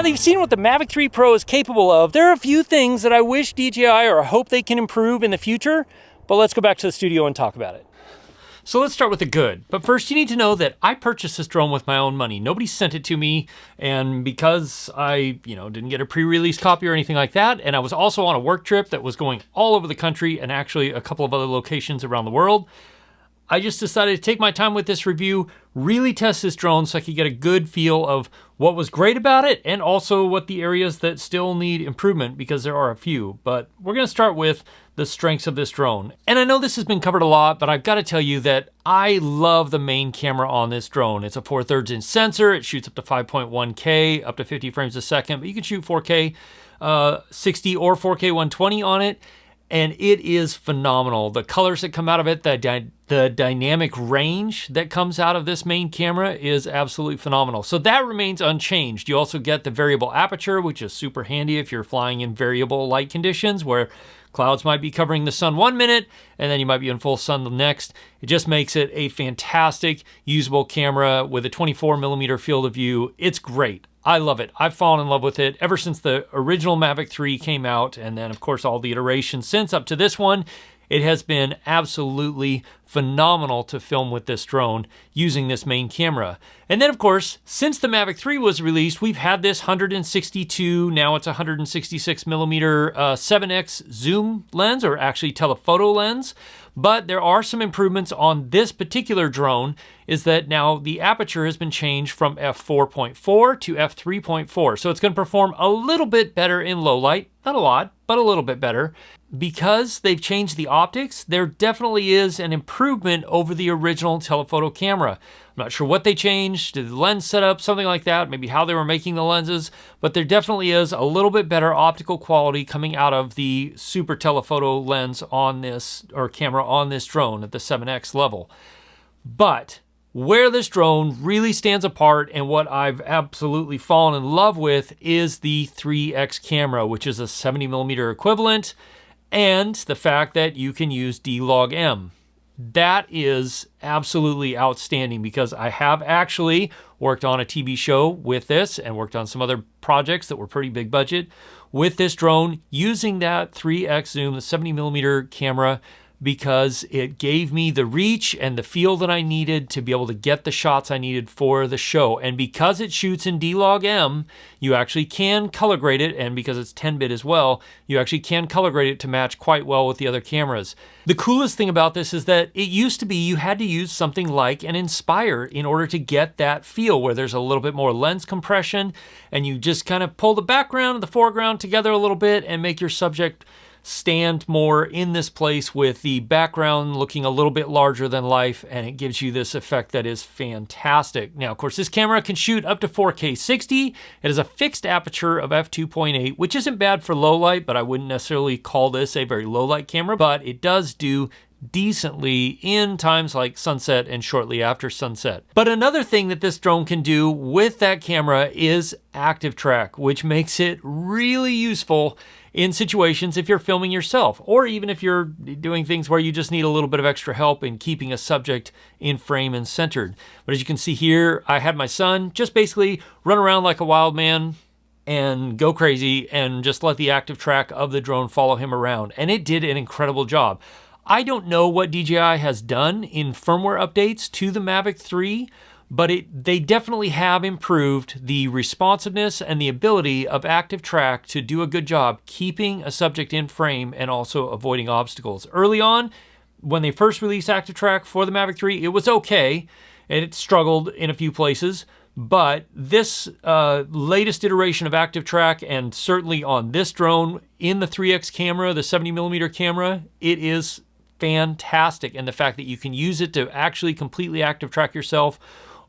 that you've seen what the Mavic 3 Pro is capable of, there are a few things that I wish DJI or I hope they can improve in the future, but let's go back to the studio and talk about it. So let's start with the good. But first you need to know that I purchased this drone with my own money. Nobody sent it to me, and because I, didn't get a pre-release copy or anything like that, and I was also on a work trip that was going all over the country and actually a couple of other locations around the world, I just decided to take my time with this review, really test this drone so I could get a good feel of what was great about it and also what the areas that still need improvement, because there are a few. But we're gonna start with the strengths of this drone. And I know this has been covered a lot, but I've gotta tell you that I love the main camera on this drone. It's a 4/3 inch sensor. It shoots up to 5.1K, up to 50 frames a second, but you can shoot 4K 60 or 4K 120 on it. And it is phenomenal. The colors that come out of it, the dynamic range that comes out of this main camera is absolutely phenomenal. So that remains unchanged. You also get the variable aperture, which is super handy if you're flying in variable light conditions where clouds might be covering the sun 1 minute and then you might be in full sun the next. It just makes it a fantastic usable camera with a 24mm field of view. It's great. I love it. I've fallen in love with it ever since the original Mavic 3 came out, and then of course all the iterations since up to this one. It has been absolutely phenomenal to film with this drone using this main camera. And then of course, since the Mavic 3 was released, we've had this 162, now it's 166mm 7x zoom lens, or actually telephoto lens. But there are some improvements on this particular drone, is that now the aperture has been changed from f4.4 to f3.4. So it's gonna perform a little bit better in low light, not a lot, but a little bit better. Because they've changed the optics, there definitely is an improvement over the original telephoto camera. I'm not sure what they changed, the lens setup, something like that, maybe how they were making the lenses, but there definitely is a little bit better optical quality coming out of the super telephoto lens on this, or camera on this drone at the 7X level. But where this drone really stands apart and what I've absolutely fallen in love with is the 3X camera, which is a 70mm equivalent, and the fact that you can use D-Log-M. That is absolutely outstanding, because I have actually worked on a TV show with this and worked on some other projects that were pretty big budget with this drone using that 3X zoom, the 70mm camera, because it gave me the reach and the feel that I needed to be able to get the shots I needed for the show. And because it shoots in D-Log-M, you actually can color grade it, and because it's 10-bit as well, you actually can color grade it to match quite well with the other cameras. The coolest thing about this is that it used to be you had to use something like an Inspire in order to get that feel where there's a little bit more lens compression, and you just kind of pull the background and the foreground together a little bit and make your subject stand more in this place with the background looking a little bit larger than life, and it gives you this effect that is fantastic. Now, of course, this camera can shoot up to 4K 60. It has a fixed aperture of f2.8, which isn't bad for low light, but I wouldn't necessarily call this a very low light camera, but it does do decently in times like sunset and shortly after sunset. But another thing that this drone can do with that camera is active track, which makes it really useful in situations if you're filming yourself, or even if you're doing things where you just need a little bit of extra help in keeping a subject in frame and centered. But as you can see here, I had my son just basically run around like a wild man and go crazy and just let the active track of the drone follow him around. And it did an incredible job. I don't know what DJI has done in firmware updates to the Mavic 3, but they definitely have improved the responsiveness and the ability of active track to do a good job keeping a subject in frame and also avoiding obstacles. Early on, when they first released active track for the Mavic 3, it was okay, and it struggled in a few places, but this latest iteration of active track, and certainly on this drone in the 3X camera, the 70mm camera, it is fantastic. And the fact that you can use it to actually completely active track yourself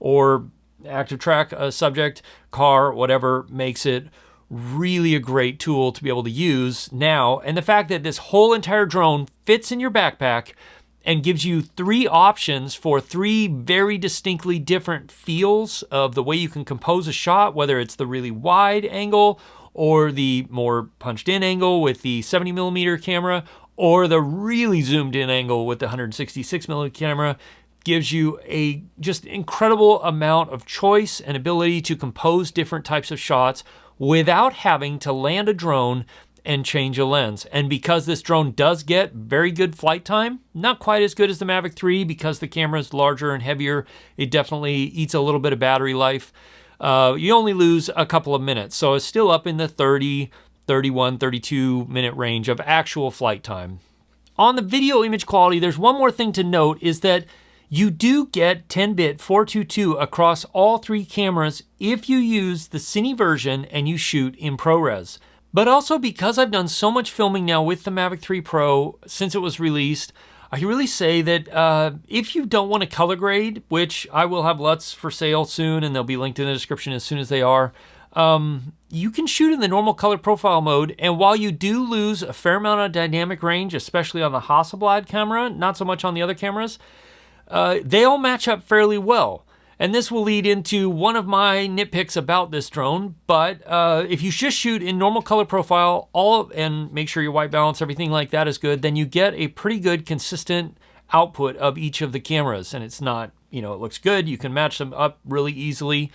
or active track a subject, car, whatever, makes it really a great tool to be able to use now. And the fact that this whole entire drone fits in your backpack and gives you 3 options for 3 very distinctly different feels of the way you can compose a shot, whether it's the really wide angle or the more punched in angle with the 70mm camera, or the really zoomed in angle with the 166mm camera, gives you a just incredible amount of choice and ability to compose different types of shots without having to land a drone and change a lens. And because this drone does get very good flight time, not quite as good as the Mavic 3 because the camera is larger and heavier, it definitely eats a little bit of battery life. You only lose a couple of minutes, so it's still up in the 30, 31, 32 minute range of actual flight time. On the video image quality, there's one more thing to note, is that you do get 10-bit 422 across all three cameras if you use the Cine version and you shoot in ProRes. But also, because I've done so much filming now with the Mavic 3 Pro since it was released, I can really say that if you don't want to color grade, which I will have LUTs for sale soon and they'll be linked in the description as soon as they are, you can shoot in the normal color profile mode, and while you do lose a fair amount of dynamic range, especially on the Hasselblad camera, not so much on the other cameras, they all match up fairly well. And this will lead into one of my nitpicks about this drone, but if you just shoot in normal color profile, and make sure your white balance, everything like that is good, then you get a pretty good consistent output of each of the cameras. And it's not, it looks good, you can match them up really easily.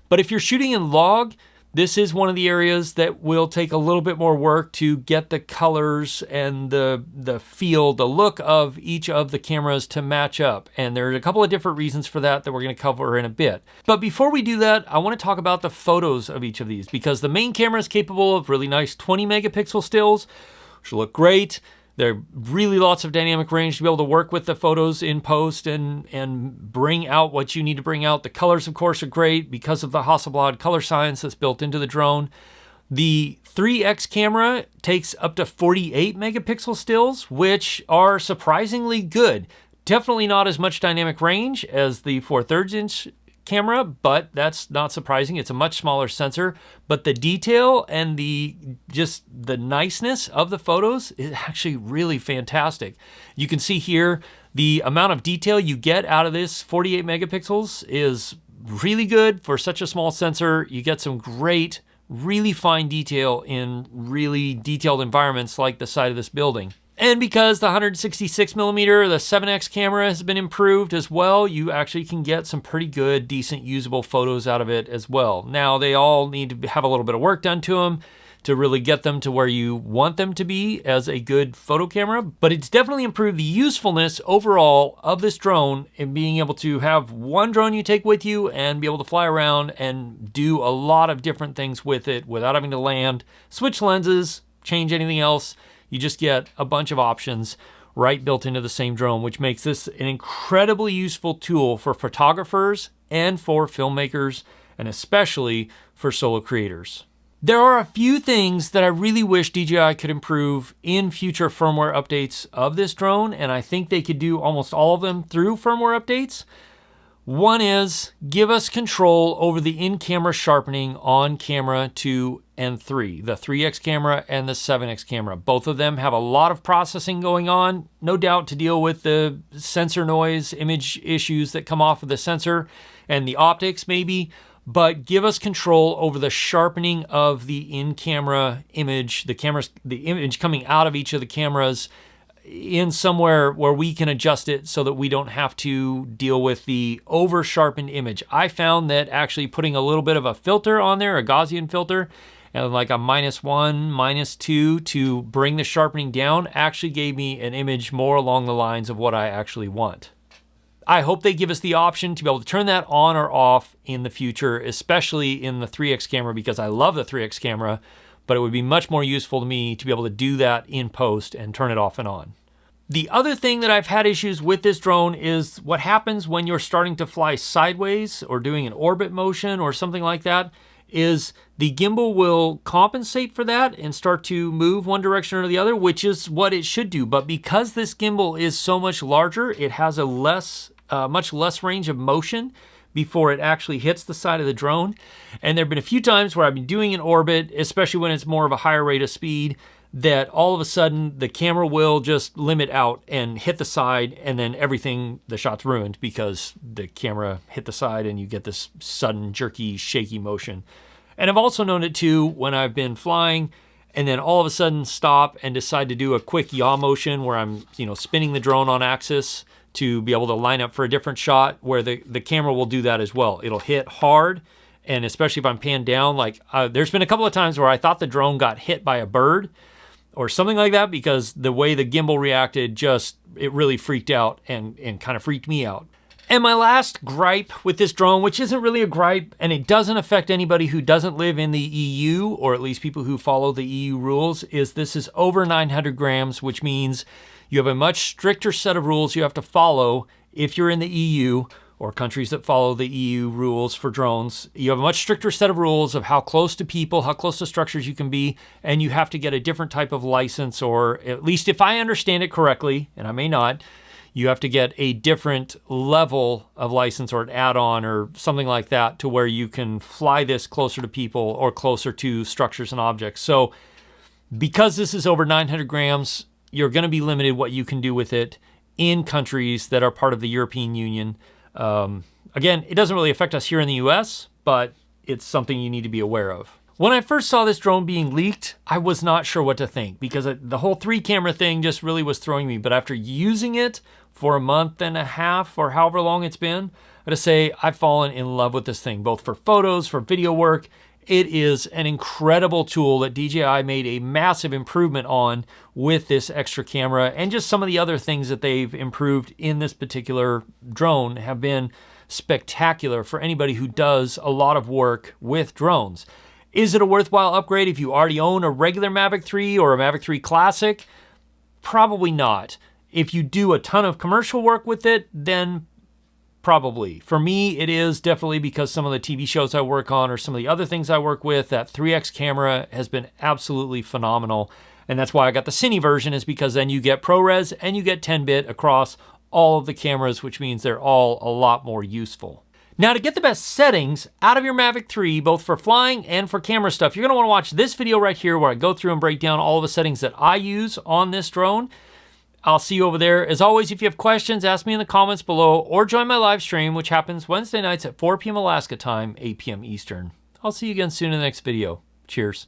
But if you're shooting in log, this is one of the areas that will take a little bit more work to get the colors and the feel, the look of each of the cameras to match up. And there are a couple of different reasons for that we're going to cover in a bit. But before we do that, I want to talk about the photos of each of these, because the main camera is capable of really nice 20 megapixel stills, which look great. There are really lots of dynamic range to be able to work with the photos in post and bring out what you need to bring out. The colors, of course, are great because of the Hasselblad color science that's built into the drone. The 3X camera takes up to 48 megapixel stills, which are surprisingly good. Definitely not as much dynamic range as the 4/3 inch camera, but that's not surprising. It's a much smaller sensor, but the detail and the niceness of the photos is actually really fantastic. You can see here the amount of detail you get out of this 48 megapixels is really good for such a small sensor. You get some great, really fine detail in really detailed environments like the side of this building. And because the 166 millimeter, the 7X camera has been improved as well, you actually can get some pretty good, decent, usable photos out of it as well. Now, they all need to have a little bit of work done to them to really get them to where you want them to be as a good photo camera, but it's definitely improved the usefulness overall of this drone in being able to have one drone you take with you and be able to fly around and do a lot of different things with it without having to land, switch lenses, change anything else. You just get a bunch of options right built into the same drone, which makes this an incredibly useful tool for photographers and for filmmakers, and especially for solo creators. There are a few things that I really wish DJI could improve in future firmware updates of this drone, and I think they could do almost all of them through firmware updates. One is give us control over the in-camera sharpening on camera 2 and 3, the 3X camera and the 7X camera. Both of them have a lot of processing going on, no doubt to deal with the sensor noise, image issues that come off of the sensor and the optics maybe, but give us control over the sharpening of the in-camera image, the image coming out of each of the cameras in somewhere where we can adjust it so that we don't have to deal with the over sharpened image. I found that actually putting a little bit of a filter on there, a Gaussian filter, and like a -1, -2 to bring the sharpening down actually gave me an image more along the lines of what I actually want. I hope they give us the option to be able to turn that on or off in the future, especially in the 3X camera, because I love the 3X camera, but it would be much more useful to me to be able to do that in post and turn it off and on. The other thing that I've had issues with this drone is what happens when you're starting to fly sideways or doing an orbit motion or something like that, is the gimbal will compensate for that and start to move one direction or the other, which is what it should do. But because this gimbal is so much larger, it has a much less range of motion before it actually hits the side of the drone. And there have been a few times where I've been doing an orbit, especially when it's more of a higher rate of speed, that all of a sudden the camera will just limit out and hit the side, and then the shot's ruined because the camera hit the side and you get this sudden jerky, shaky motion. And I've also known it too when I've been flying and then all of a sudden stop and decide to do a quick yaw motion where I'm, spinning the drone on axis to be able to line up for a different shot, where the camera will do that as well. It'll hit hard and especially if I'm panned down. Like there's been a couple of times where I thought the drone got hit by a bird or something like that, because the way the gimbal reacted, it really freaked out and kind of freaked me out. And my last gripe with this drone, which isn't really a gripe, and it doesn't affect anybody who doesn't live in the EU, or at least people who follow the EU rules, is this is over 900 grams, which means you have a much stricter set of rules you have to follow if you're in the EU, or countries that follow the EU rules for drones. You have a much stricter set of rules of how close to people, how close to structures you can be, and you have to get a different type of license, or at least if I understand it correctly, and I may not, you have to get a different level of license or an add-on or something like that to where you can fly this closer to people or closer to structures and objects. So because this is over 900 grams, you're going to be limited what you can do with it in countries that are part of the European Union. Again, it doesn't really affect us here in the US, but it's something you need to be aware of. When I first saw this drone being leaked, I was not sure what to think, because the whole 3-camera thing just really was throwing me. But after using it for a month and a half or however long it's been, I gotta say I've fallen in love with this thing, both for photos, for video work. It is an incredible tool that DJI made a massive improvement on with this extra camera, and just some of the other things that they've improved in this particular drone have been spectacular for anybody who does a lot of work with drones. Is it a worthwhile upgrade if you already own a regular Mavic 3 or a Mavic 3 Classic? Probably not. If you do a ton of commercial work with it, then probably. For me, it is definitely, because some of the TV shows I work on or some of the other things I work with, that 3X camera has been absolutely phenomenal. And that's why I got the Cine version, is because then you get ProRes and you get 10-bit across all of the cameras, which means they're all a lot more useful. Now, to get the best settings out of your Mavic 3, both for flying and for camera stuff, you're gonna wanna watch this video right here where I go through and break down all the settings that I use on this drone. I'll see you over there. As always, if you have questions, ask me in the comments below, or join my live stream, which happens Wednesday nights at 4 p.m. Alaska time, 8 p.m. Eastern. I'll see you again soon in the next video. Cheers.